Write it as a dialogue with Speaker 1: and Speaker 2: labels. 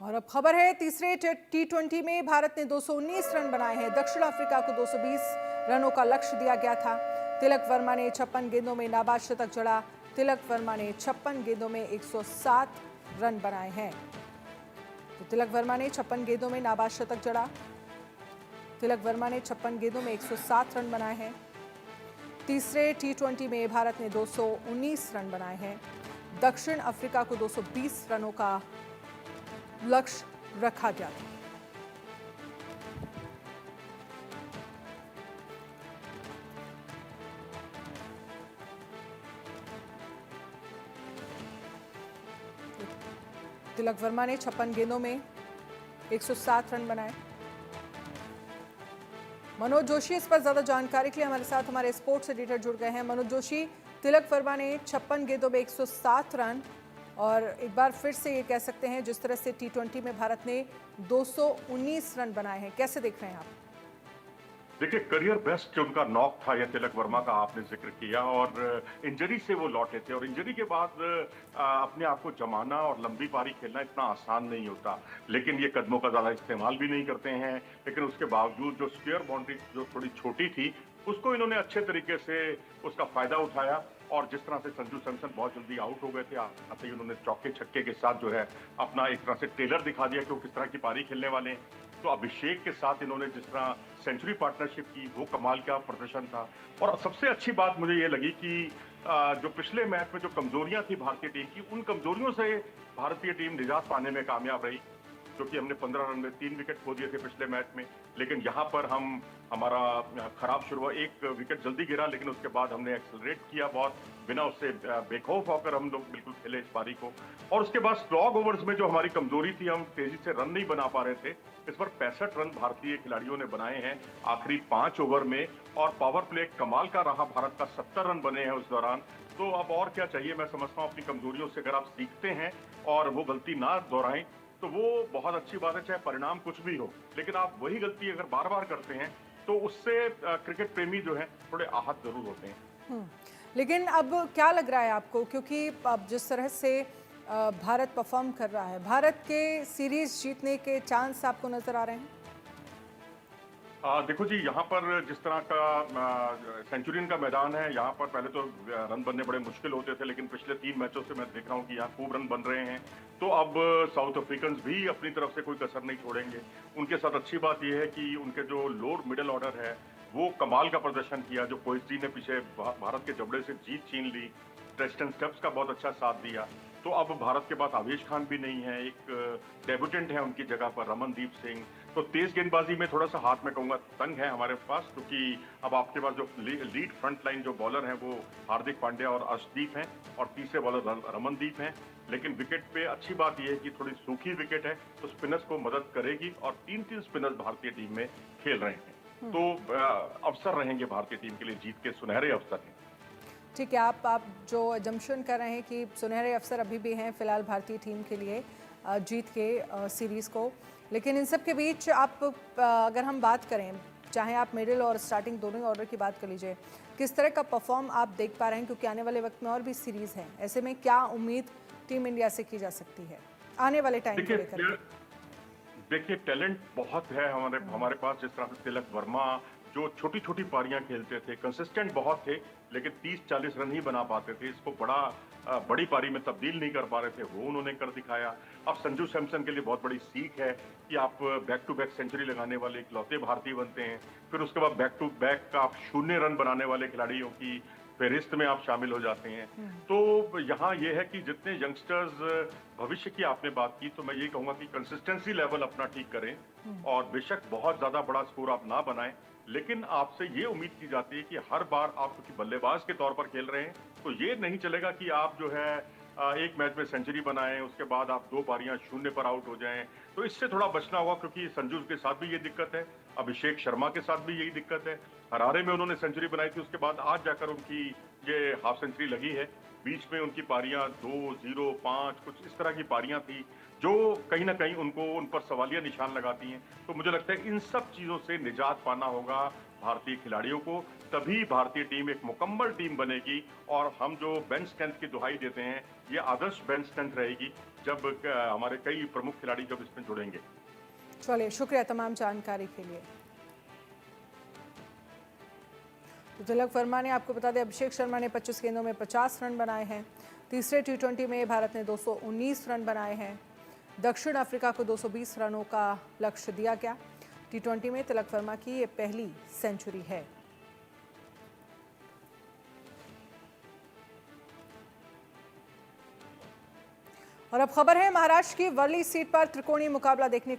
Speaker 1: और अब खबर है तीसरे T20 में भारत ने 219 रन बनाए हैं। दक्षिण अफ्रीका को 220 रनों का लक्ष्य दिया गया था। तिलक वर्मा ने 56 गेंदों में नाबाद शतक जड़ा। तिलक वर्मा ने 56 गेंदों में 107 रन बनाए हैं। तो तिलक वर्मा ने 56 गेंदों में नाबाद शतक जड़ा। तिलक वर्मा ने 56 गेंदों में 107 रन बनाए हैं। तीसरे T20 में भारत ने 219 रन बनाए हैं। दक्षिण अफ्रीका को 220 रनों का लक्ष्य रखा गया था। तिलक वर्मा ने 56 गेंदों में 107 रन बनाए। मनोज जोशी इस पर ज्यादा जानकारी के लिए हमारे साथ हमारे स्पोर्ट्स एडिटर जुड़ गए हैं। मनोज जोशी, तिलक वर्मा ने 56 गेंदों में 107 रन और एक बार फिर से ये कह सकते हैं जिस तरह से T20 में भारत ने 219 रन बनाए हैं, कैसे देख रहे हैं आप?
Speaker 2: देखिए, करियर बेस्ट जो उनका नॉक था या तिलक वर्मा का आपने जिक्र किया, और इंजरी से वो लौटे थे, और इंजरी के बाद अपने आप को जमाना और लंबी पारी खेलना इतना आसान नहीं होता। लेकिन ये कदमों का ज्यादा इस्तेमाल भी नहीं करते हैं, लेकिन उसके बावजूद जो स्क्वायर बाउंड्री जो थोड़ी छोटी थी उसको इन्होंने अच्छे तरीके से उसका फायदा उठाया। और जिस तरह से संजू सैमसन बहुत जल्दी आउट हो गए थे, आते ही उन्होंने चौके छक्के के साथ जो है अपना एक तरह से टेलर दिखा दिया कि वो किस तरह की पारी खेलने वाले हैं। तो अभिषेक के साथ इन्होंने जिस तरह सेंचुरी पार्टनरशिप की, वो कमाल का प्रदर्शन था। और सबसे अच्छी बात मुझे ये लगी कि जो पिछले मैच में जो कमजोरियां थी भारतीय टीम की, उन कमजोरियों से भारतीय टीम निजात पाने में कामयाब रही। क्योंकि हमने 15 रन में 3 विकेट खो दिए थे पिछले मैच में, लेकिन यहाँ पर हमारा खराब शुरुआत, एक विकेट जल्दी गिरा, लेकिन उसके बाद हमने एक्सेलरेट किया बहुत, बिना उससे बेखौफ होकर हम लोग बिल्कुल खेले इस पारी को। और उसके बाद स्लॉग ओवर्स में जो हमारी कमजोरी थी, हम तेजी से रन नहीं बना पा रहे थे। इस पर 65 रन भारतीय खिलाड़ियों ने बनाए हैं आखिरी 5 ओवर में, और पावर प्ले कमाल का रहा, भारत का 70 रन बने हैं उस दौरान। तो अब और क्या चाहिए? मैं समझता हूँ अपनी कमजोरियों से अगर आप सीखते हैं और वो गलती ना दोहराएं तो वो बहुत अच्छी बात है, चाहे परिणाम कुछ भी हो। लेकिन आप वही गलती अगर बार बार करते हैं तो उससे क्रिकेट प्रेमी जो है थोड़े आहत जरूर होते हैं।
Speaker 1: लेकिन अब क्या लग रहा है आपको, क्योंकि अब जिस तरह से भारत परफॉर्म कर रहा है, भारत के सीरीज जीतने के चांस आपको नजर आ रहे हैं?
Speaker 2: देखो जी, यहाँ पर जिस तरह का सेंचुरियन का मैदान है, यहाँ पर पहले तो रन बनने बड़े मुश्किल होते थे, लेकिन पिछले 3 मैचों से मैं देख रहा हूँ कि यहाँ खूब रन बन रहे हैं। तो अब साउथ अफ्रीकन भी अपनी तरफ से कोई कसर नहीं छोड़ेंगे। उनके साथ अच्छी बात यह है कि उनके जो लोअर मिडिल ऑर्डर है वो कमाल का प्रदर्शन किया। जो कोहली ने पीछे भारत के जबड़े से जीत छीन ली, टेस्ट स्टेप्स का बहुत अच्छा साथ दिया। तो अब भारत के पास आवेश खान भी नहीं है, एक डेब्यूटेंट है उनकी जगह पर रमनदीप सिंह। तो तेज गेंदबाजी में थोड़ा सा हाथ में कहूंगा तंग है हमारे पास, क्योंकि अब आपके पास जो लीड फ्रंट लाइन जो बॉलर हैं वो हार्दिक पांड्या और अर्शदीप हैं, और तीसरे बॉलर रमनदीप हैं। लेकिन विकेट पे अच्छी बात यह है कि थोड़ी सूखी विकेट है, तो स्पिनर्स को मदद करेगी, और 3-3 स्पिनर्स भारतीय टीम में खेल रहे हैं। तो अवसर रहेंगे भारतीय टीम के लिए, जीत के सुनहरे अवसर हैं।
Speaker 1: ठीक है, आप जो जम्शन कर रहे हैं कि सुनहरे अवसर अभी भी हैं फिलहाल भारतीय टीम के लिए जीत के सीरीज को, लेकिन इन सब के बीच आप अगर हम बात करें, चाहे आप मिडिल और स्टार्टिंग दोनों ही ऑर्डर की बात कर लीजिए, किस तरह का परफॉर्म आप देख पा रहे हैं? क्योंकि आने वाले वक्त में और भी सीरीज हैं, ऐसे में क्या उम्मीद टीम इंडिया से की जा सकती है आने वाले टाइम को लेकर?
Speaker 2: देखिए, टैलेंट बहुत है हमारे पास। जिस तरह से तिलक वर्मा जो छोटी छोटी पारियां खेलते थे, कंसिस्टेंट बहुत थे, लेकिन 30-40 रन ही बना पाते थे, इसको बड़ी पारी में तब्दील नहीं कर पा रहे थे, वो उन्होंने कर दिखाया। अब संजू सैमसन के लिए बहुत बड़ी सीख है कि आप बैक टू बैक सेंचुरी लगाने वाले इकलौते भारतीय बनते हैं, फिर उसके बाद बैक टू बैक आप 0 रन बनाने वाले खिलाड़ियों की फहरिस्त में आप शामिल हो जाते हैं। तो यहाँ ये है कि जितने यंगस्टर्स, भविष्य की आपने बात की, तो मैं ये कहूंगा कि कंसिस्टेंसी लेवल अपना ठीक करें, और बेशक बहुत ज्यादा बड़ा स्कोर आप ना बनाएं, लेकिन आपसे ये उम्मीद की जाती है कि हर बार आप क्योंकि बल्लेबाज के तौर पर खेल रहे हैं, तो ये नहीं चलेगा कि आप जो है एक मैच में सेंचुरी बनाएं, उसके बाद आप 2 पारियां 0 पर आउट हो जाएं। तो इससे थोड़ा बचना होगा, क्योंकि संजू के साथ भी ये दिक्कत है, अभिषेक शर्मा के साथ भी यही दिक्कत है। हरारे में उन्होंने सेंचुरी बनाई थी, उसके बाद आज जाकर उनकी ये हाफ सेंचुरी लगी है। बीच में उनकी पारियां 2, 0, 5 कुछ इस तरह की पारियां थी, जो कहीं ना कहीं उन पर सवालिया निशान लगाती हैं। तो मुझे लगता है इन सब चीजों से निजात पाना होगा भारतीय खिलाड़ियों को, तभी भारतीय टीम एक मुकम्मल टीम बनेगी और हम जो बेंच स्ट्रेंथ की दुहाई देते हैं, ये आदर्श बेंच स्ट्रेंथ रहेगी जब हमारे कई प्रमुख खिलाड़ी जब इसमें जुड़ेंगे।
Speaker 1: चलिए, शुक्रिया तमाम जानकारी के लिए। तो तिलक वर्मा ने, आपको बता दें, अभिषेक शर्मा ने 25 गेंदों में 50 रन बनाए हैं। तीसरे टी20 में भारत ने 219 रन बनाए हैं। दक्षिण अफ्रीका को 220 रनों का लक्ष्य दिया गया। टी20 में तिलक वर्मा की ये पहली सेंचुरी है। और अब खबर है महाराष्ट्र की वर्ली सीट पर त्रिकोणीय मुकाबला देखने को